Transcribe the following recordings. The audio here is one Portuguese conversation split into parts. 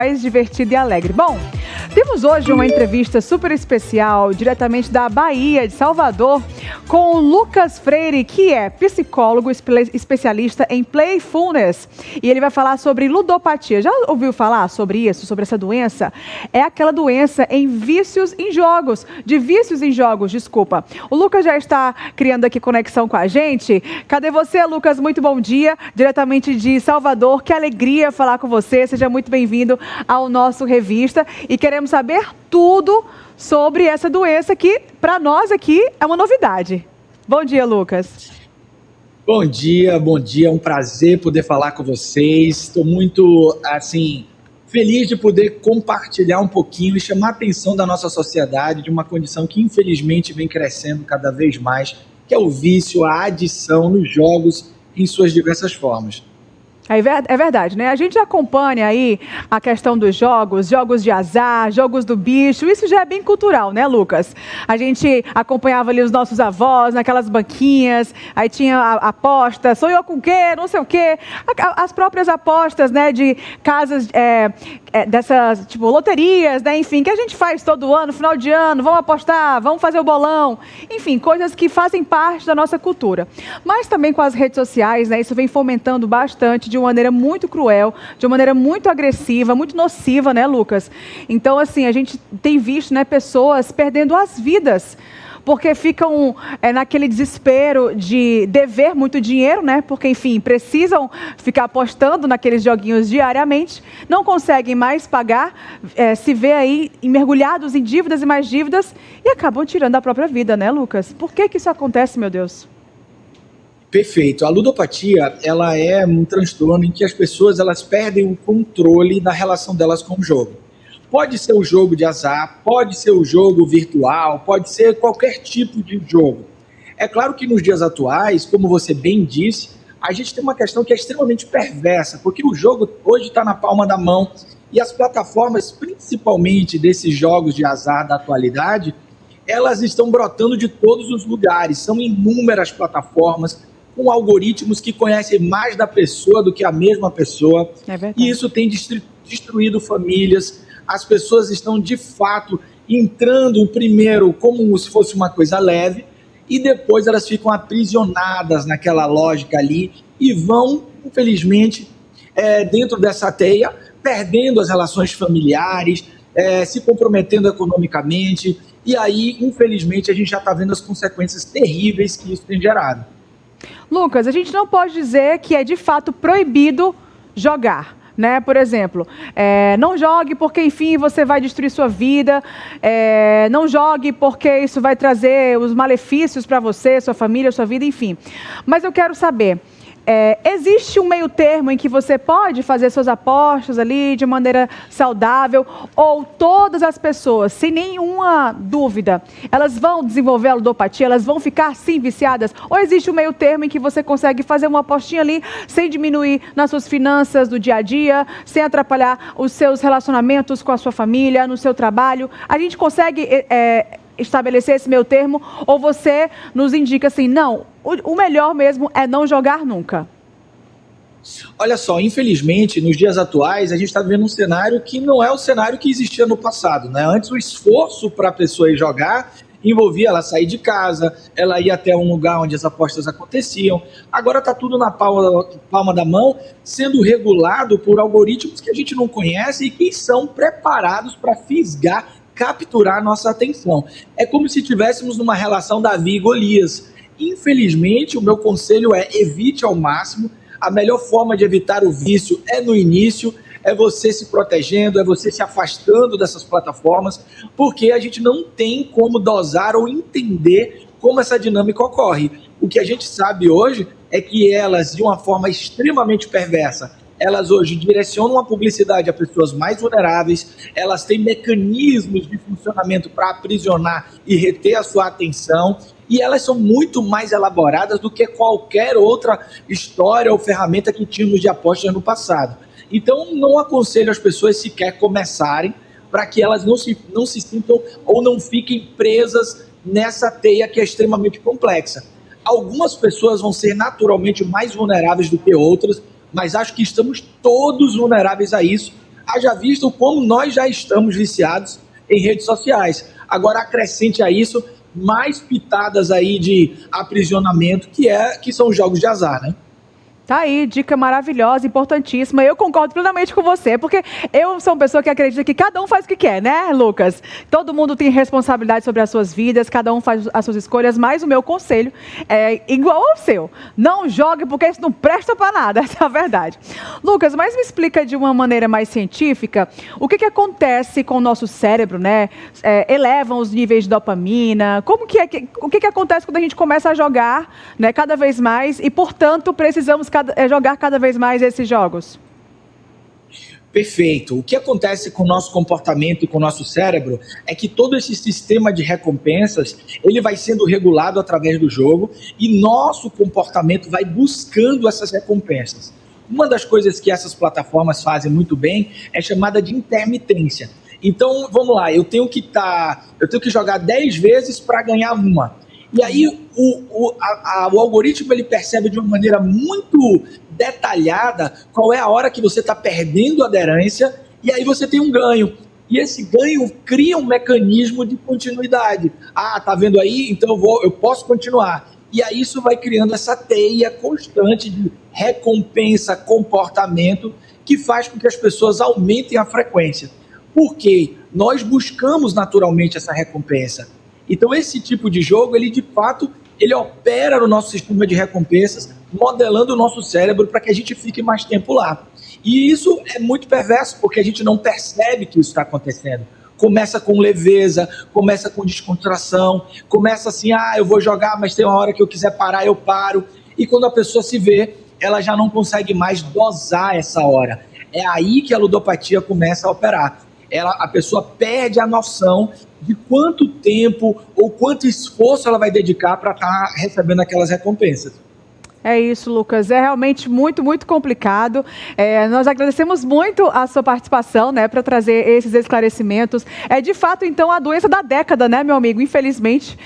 mais divertida e alegre. Bom, temos hoje uma entrevista super especial, diretamente da Bahia, de Salvador, com o Lucas Freire, que é psicólogo especialista em playfulness. E ele vai falar sobre ludopatia. Já ouviu falar sobre isso, sobre essa doença? É aquela doença de vícios em jogos, desculpa. O Lucas já está criando aqui conexão com a gente. Cadê você, Lucas? Muito bom dia, diretamente de Salvador. Que alegria falar com você. Seja muito bem-vindo ao nosso Revista. E queremos saber tudo sobre essa doença que, para nós aqui, é uma novidade. Bom dia, Lucas. Bom dia. É um prazer poder falar com vocês. Estou muito, feliz de poder compartilhar um pouquinho e chamar a atenção da nossa sociedade de uma condição que, infelizmente, vem crescendo cada vez mais, que é o vício, a adição nos jogos em suas diversas formas. É verdade, né? A gente acompanha aí a questão dos jogos de azar, jogos do bicho, isso já é bem cultural, né, Lucas? A gente acompanhava ali os nossos avós naquelas banquinhas, aí tinha a aposta, sonhou com o quê, não sei o quê, as próprias apostas, né, de casas, dessas, tipo, loterias, né, enfim, que a gente faz todo ano, final de ano, vamos apostar, vamos fazer o bolão, enfim, coisas que fazem parte da nossa cultura. Mas também com as redes sociais, né, isso vem fomentando bastante de uma maneira muito cruel, de uma maneira muito agressiva, muito nociva, né, Lucas? Então, assim, a gente tem visto, né, pessoas perdendo as vidas, porque ficam naquele desespero de dever muito dinheiro, né? Porque, enfim, precisam ficar apostando naqueles joguinhos diariamente, não conseguem mais pagar, se vê aí mergulhados em dívidas e mais dívidas e acabam tirando a própria vida, né, Lucas? Por que isso acontece, meu Deus? Perfeito. A ludopatia, ela é um transtorno em que as pessoas elas perdem o controle da relação delas com o jogo. Pode ser o jogo de azar, pode ser o jogo virtual, pode ser qualquer tipo de jogo. É claro que nos dias atuais, como você bem disse, a gente tem uma questão que é extremamente perversa, porque o jogo hoje está na palma da mão e as plataformas, principalmente desses jogos de azar da atualidade, elas estão brotando de todos os lugares. São inúmeras plataformas com algoritmos que conhecem mais da pessoa do que a mesma pessoa. E isso tem destruído famílias. As pessoas estão, de fato, entrando primeiro como se fosse uma coisa leve e depois elas ficam aprisionadas naquela lógica ali e vão, infelizmente, dentro dessa teia, perdendo as relações familiares, se comprometendo economicamente. E aí, infelizmente, a gente já está vendo as consequências terríveis que isso tem gerado. Lucas, a gente não pode dizer que é de fato proibido jogar, né? Por exemplo, não jogue porque, enfim, você vai destruir sua vida, não jogue porque isso vai trazer os malefícios para você, sua família, sua vida, enfim. Mas eu quero saber, existe um meio termo em que você pode fazer suas apostas ali de maneira saudável, ou todas as pessoas, sem nenhuma dúvida, elas vão desenvolver a ludopatia, elas vão ficar sim viciadas, ou existe um meio termo em que você consegue fazer uma apostinha ali sem diminuir nas suas finanças do dia a dia, sem atrapalhar os seus relacionamentos com a sua família, no seu trabalho? A gente consegue estabelecer esse meio termo, ou você nos indica assim, não, o melhor mesmo é não jogar nunca? Olha só, infelizmente, nos dias atuais, a gente está vivendo um cenário que não é o cenário que existia no passado, né? Antes, o esforço para a pessoa ir jogar envolvia ela sair de casa, ela ir até um lugar onde as apostas aconteciam. Agora está tudo na palma da mão, sendo regulado por algoritmos que a gente não conhece e que são preparados para fisgar, capturar nossa atenção. É como se estivéssemos numa relação Davi e Golias. Infelizmente, o meu conselho é evite ao máximo. A melhor forma de evitar o vício é no início, é você se protegendo, é você se afastando dessas plataformas, porque a gente não tem como dosar ou entender como essa dinâmica ocorre. O que a gente sabe hoje é que elas, de uma forma extremamente perversa, elas hoje direcionam a publicidade a pessoas mais vulneráveis, elas têm mecanismos de funcionamento para aprisionar e reter a sua atenção, e elas são muito mais elaboradas do que qualquer outra história ou ferramenta que tínhamos de apostas no passado. Então, não aconselho as pessoas sequer começarem, para que elas não se sintam ou não fiquem presas nessa teia que é extremamente complexa. Algumas pessoas vão ser naturalmente mais vulneráveis do que outras, mas acho que estamos todos vulneráveis a isso, Haja visto como nós já estamos viciados em redes sociais. Agora acrescente a isso mais pitadas aí de aprisionamento, que são os jogos de azar, né? Tá aí, dica maravilhosa, importantíssima. Eu concordo plenamente com você, porque eu sou uma pessoa que acredita que cada um faz o que quer, né, Lucas? Todo mundo tem responsabilidade sobre as suas vidas, cada um faz as suas escolhas, mas o meu conselho é igual ao seu. Não jogue, porque isso não presta para nada, essa é a verdade. Lucas, mas me explica de uma maneira mais científica o que acontece com o nosso cérebro, né? Elevam os níveis de dopamina, o que acontece quando a gente começa a jogar, né, cada vez mais e, portanto, precisamos jogar cada vez mais esses jogos? Perfeito. O que acontece com o nosso comportamento e com o nosso cérebro é que todo esse sistema de recompensas, ele vai sendo regulado através do jogo e nosso comportamento vai buscando essas recompensas. Uma das coisas que essas plataformas fazem muito bem é chamada de intermitência. Então, vamos lá, eu tenho que jogar 10 vezes para ganhar uma. E aí o algoritmo ele percebe de uma maneira muito detalhada qual é a hora que você está perdendo aderência e aí você tem um ganho. E esse ganho cria um mecanismo de continuidade. Ah, tá vendo aí? Então eu posso continuar. E aí isso vai criando essa teia constante de recompensa, comportamento, que faz com que as pessoas aumentem a frequência. Porque nós buscamos naturalmente essa recompensa. Então esse tipo de jogo, ele de fato, ele opera no nosso sistema de recompensas, modelando o nosso cérebro para que a gente fique mais tempo lá. E isso é muito perverso, porque a gente não percebe que isso está acontecendo. Começa com leveza, começa com descontração, começa assim, eu vou jogar, mas tem uma hora que eu quiser parar, eu paro. E quando a pessoa se vê, ela já não consegue mais dosar essa hora. É aí que a ludopatia começa a operar. A pessoa perde a noção de quanto tempo ou quanto esforço ela vai dedicar para estar recebendo aquelas recompensas. É isso, Lucas. É realmente muito, muito complicado. Nós agradecemos muito a sua participação, né, para trazer esses esclarecimentos. É de fato, então, a doença da década, né, meu amigo? Infelizmente,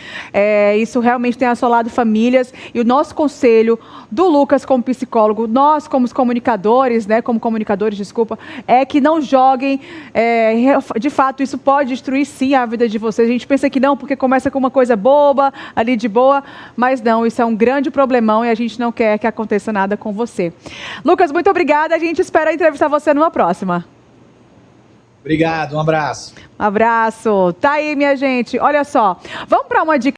isso realmente tem assolado famílias. E o nosso conselho do Lucas como psicólogo, nós como comunicadores, né, desculpa, é que não joguem. De fato, isso pode destruir sim a vida de vocês. A gente pensa que não, porque começa com uma coisa boba, ali de boa, mas não, isso é um grande problemão e a gente não quer que aconteça nada com você. Lucas, muito obrigada. A gente espera entrevistar você numa próxima. Obrigado, um abraço. Um abraço. Tá aí, minha gente. Olha só, vamos para uma dica.